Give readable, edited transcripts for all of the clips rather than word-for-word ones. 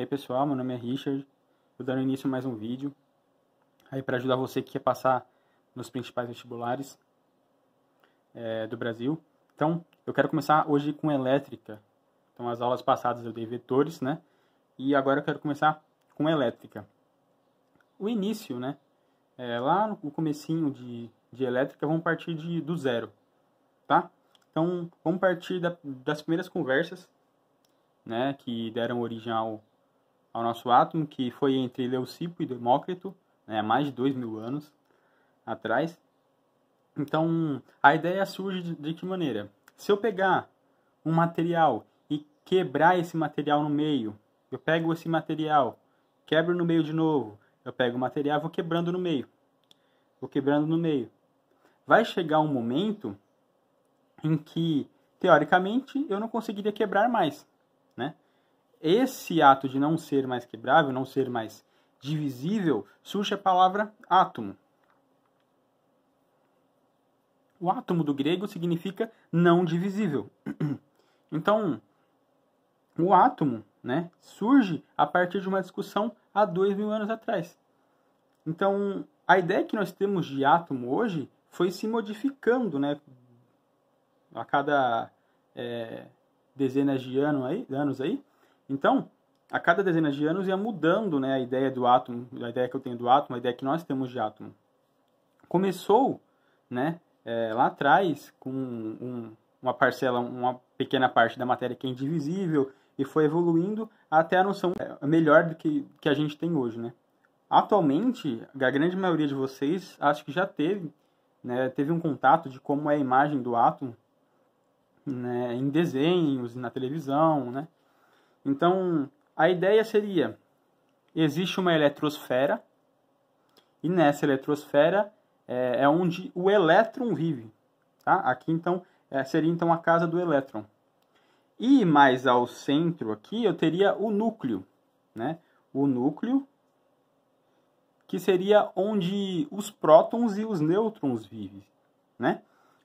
aí pessoal, meu nome é Richard, estou dando início a mais um vídeo aí para ajudar você que quer passar nos principais vestibulares do Brasil. Então, eu quero começar hoje com elétrica. Então, as aulas passadas eu dei vetores, né? E agora eu quero começar com elétrica. O início, né? Lá no comecinho de elétrica, vamos partir do zero, tá? Então, vamos partir das primeiras conversas, né, que deram origem ao nosso átomo, que foi entre Leucipo e Demócrito, né, há mais de 2000 anos atrás. Então, a ideia surge de que maneira? Se eu pegar um material e quebrar esse material no meio, eu pego esse material, quebro no meio de novo, eu pego o material e vou quebrando no meio. Vou quebrando no meio. Vai chegar um momento em que, teoricamente, eu não conseguiria quebrar mais, né? Esse ato de não ser mais quebrável, não ser mais divisível, surge a palavra átomo. O átomo do grego significa não divisível. Então, o átomo, né, surge a partir de uma discussão há 2000 anos atrás. Então, a ideia que nós temos de átomo hoje foi se modificando, né, a cada dezenas de anos aí. Então, a cada dezenas de anos ia mudando, né, a ideia do átomo, a ideia que eu tenho do átomo, a ideia que nós temos de átomo. Começou, né, lá atrás com uma pequena parte da matéria que é indivisível e foi evoluindo até a noção melhor do que a gente tem hoje, né? Atualmente, a grande maioria de vocês acho que já teve um contato de como é a imagem do átomo, né, em desenhos, na televisão, né? Então, a ideia seria, existe uma eletrosfera, e nessa eletrosfera é onde o elétron vive, tá? Aqui, então, seria então a casa do elétron. E mais ao centro aqui, eu teria o núcleo, né? O núcleo, que seria onde os prótons e os nêutrons vivem, né?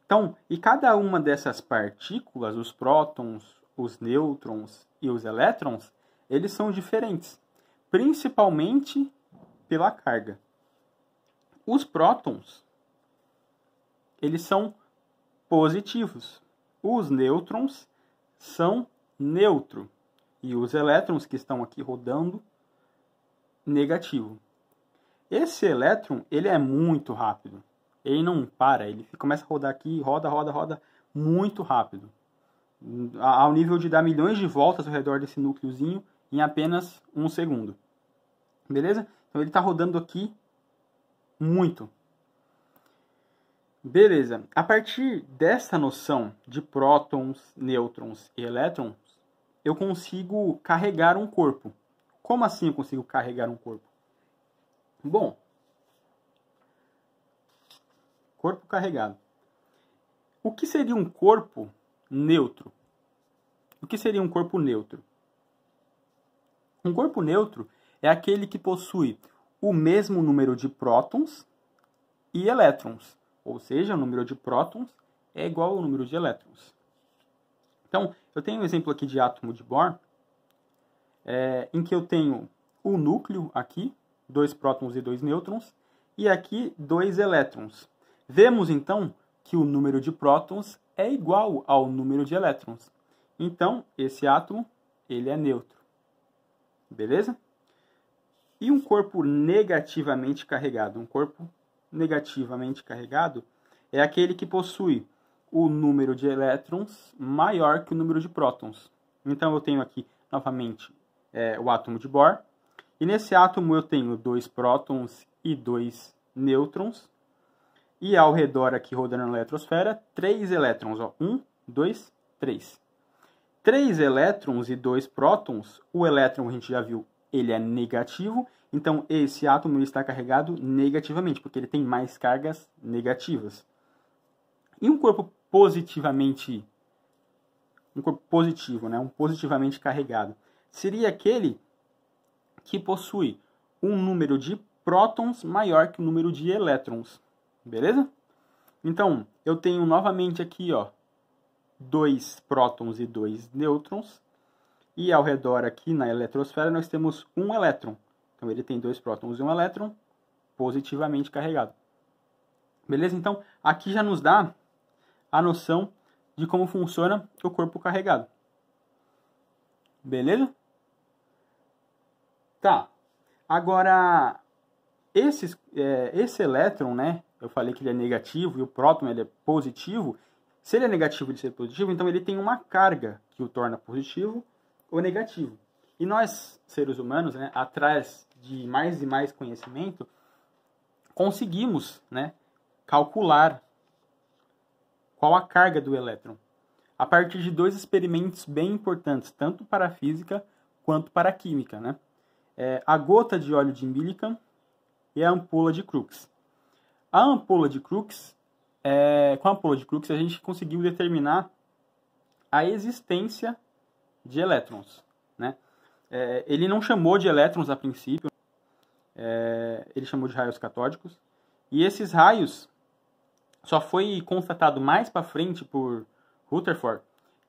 Então, e cada uma dessas partículas, os prótons, os nêutrons e os elétrons, eles são diferentes, principalmente pela carga. Os prótons, eles são positivos. Os nêutrons são neutro. E os elétrons que estão aqui rodando, negativo. Esse elétron, ele é muito rápido. Ele não para, ele começa a rodar aqui, roda muito rápido. Ao nível de dar milhões de voltas ao redor desse núcleozinho em apenas um segundo. Beleza? Então ele está rodando aqui muito. Beleza. A partir dessa noção de prótons, nêutrons e elétrons, eu consigo carregar um corpo. Como assim eu consigo carregar um corpo? Bom, corpo carregado. O que seria um corpo neutro? O que seria um corpo neutro? Um corpo neutro é aquele que possui o mesmo número de prótons e elétrons. Ou seja, o número de prótons é igual ao número de elétrons. Então, eu tenho um exemplo aqui de átomo de Bohr, em que eu tenho o núcleo aqui, 2 prótons e 2 nêutrons, e aqui 2 elétrons. Vemos, então, que o número de prótons é igual ao número de elétrons. Então, esse átomo, ele é neutro. Beleza? E um corpo negativamente carregado? Um corpo negativamente carregado é aquele que possui o número de elétrons maior que o número de prótons. Então, eu tenho aqui, novamente, o átomo de Bohr. E nesse átomo eu tenho 2 prótons e 2 nêutrons. E ao redor aqui, rodando na eletrosfera, 3 elétrons. 1, 2, 3. 3 elétrons e 2 prótons. O elétron, a gente já viu, ele é negativo. Então, esse átomo ele está carregado negativamente, porque ele tem mais cargas negativas. E um corpo positivamente... Um corpo positivo, né? Um positivamente carregado. Seria aquele que possui um número de prótons maior que o número de elétrons. Beleza? Então, eu tenho novamente aqui, ó, 2 prótons e 2 nêutrons. E ao redor aqui na eletrosfera nós temos um elétron. Então ele tem 2 prótons e um elétron positivamente carregado. Beleza? Então aqui já nos dá a noção de como funciona o corpo carregado. Beleza? Tá. Agora, esse elétron, né? Eu falei que ele é negativo e o próton ele é positivo. Se ele é negativo e ele ser positivo, então ele tem uma carga que o torna positivo ou negativo. E nós, seres humanos, né, atrás de mais e mais conhecimento, conseguimos, né, calcular qual a carga do elétron a partir de 2 experimentos bem importantes, tanto para a física quanto para a química, né? A gota de óleo de Millikan e a ampola de Crookes. A ampola de Crookes, com a ampola de Crookes a gente conseguiu determinar a existência de elétrons, né? Ele não chamou de elétrons a princípio, ele chamou de raios catódicos, e esses raios só foi constatado mais para frente por Rutherford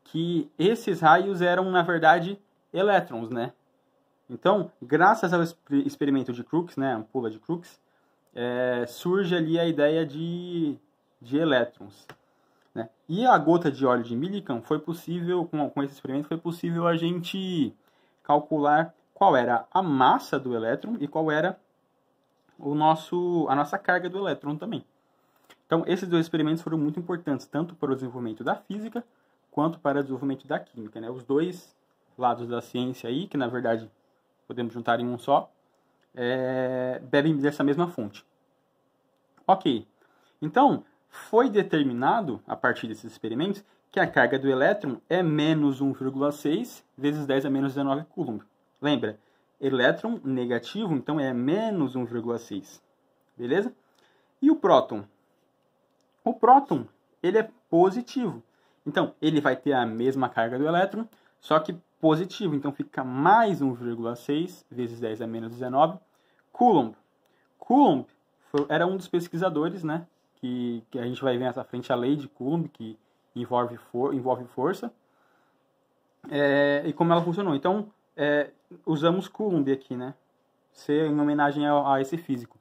que esses raios eram, na verdade, elétrons, né? Então, graças ao experimento de Crookes, né, a ampola de Crookes, surge ali a ideia de elétrons, né? E a gota de óleo de Millikan foi possível, com esse experimento, foi possível a gente calcular qual era a massa do elétron e qual era a nossa carga do elétron também. Então, esses 2 experimentos foram muito importantes, tanto para o desenvolvimento da física, quanto para o desenvolvimento da química, né? Os 2 lados da ciência aí, que na verdade podemos juntar em um só, bebem dessa mesma fonte. Ok. Então, foi determinado, a partir desses experimentos, que a carga do elétron é menos 1,6 vezes 10 a menos 19 coulomb. Lembra? Elétron negativo, então é menos 1,6. Beleza? E o próton? O próton, ele é positivo. Então, ele vai ter a mesma carga do elétron, só que positivo. Então, fica mais 1,6 vezes 10 a menos 19 coulomb. Coulomb era um dos pesquisadores, né, que a gente vai ver nessa frente a lei de Coulomb, que envolve força, e como ela funcionou. Então, usamos Coulomb aqui, né, em homenagem a esse físico.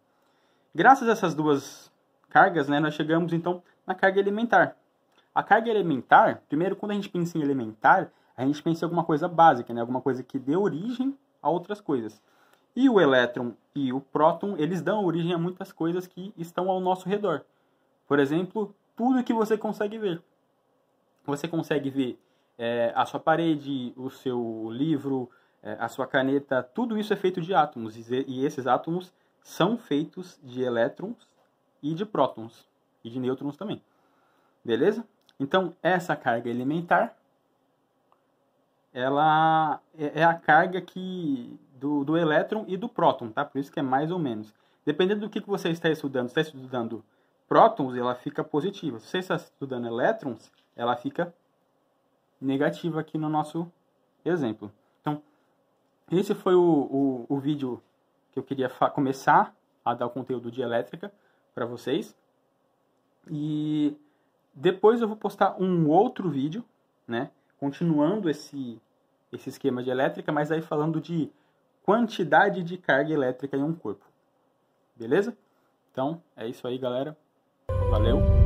Graças a essas 2 cargas, né, nós chegamos, então, na carga elementar. A carga elementar, primeiro, quando a gente pensa em elementar, a gente pensa em alguma coisa básica, né, alguma coisa que dê origem a outras coisas. E o elétron e o próton, eles dão origem a muitas coisas que estão ao nosso redor. Por exemplo, tudo que você consegue ver. Você consegue ver a sua parede, o seu livro, a sua caneta, tudo isso é feito de átomos. E esses átomos são feitos de elétrons e de prótons. E de nêutrons também. Beleza? Então, essa carga elementar, ela é a carga do elétron e do próton, tá? Por isso que é mais ou menos. Dependendo do que você está estudando, se está estudando prótons, ela fica positiva. Se você está estudando elétrons, ela fica negativa aqui no nosso exemplo. Então, esse foi o vídeo que eu queria começar a dar o conteúdo de elétrica para vocês. E depois eu vou postar um outro vídeo, né, continuando esse esquema de elétrica, mas aí falando de quantidade de carga elétrica em um corpo. Beleza? Então, é isso aí, galera. Valeu!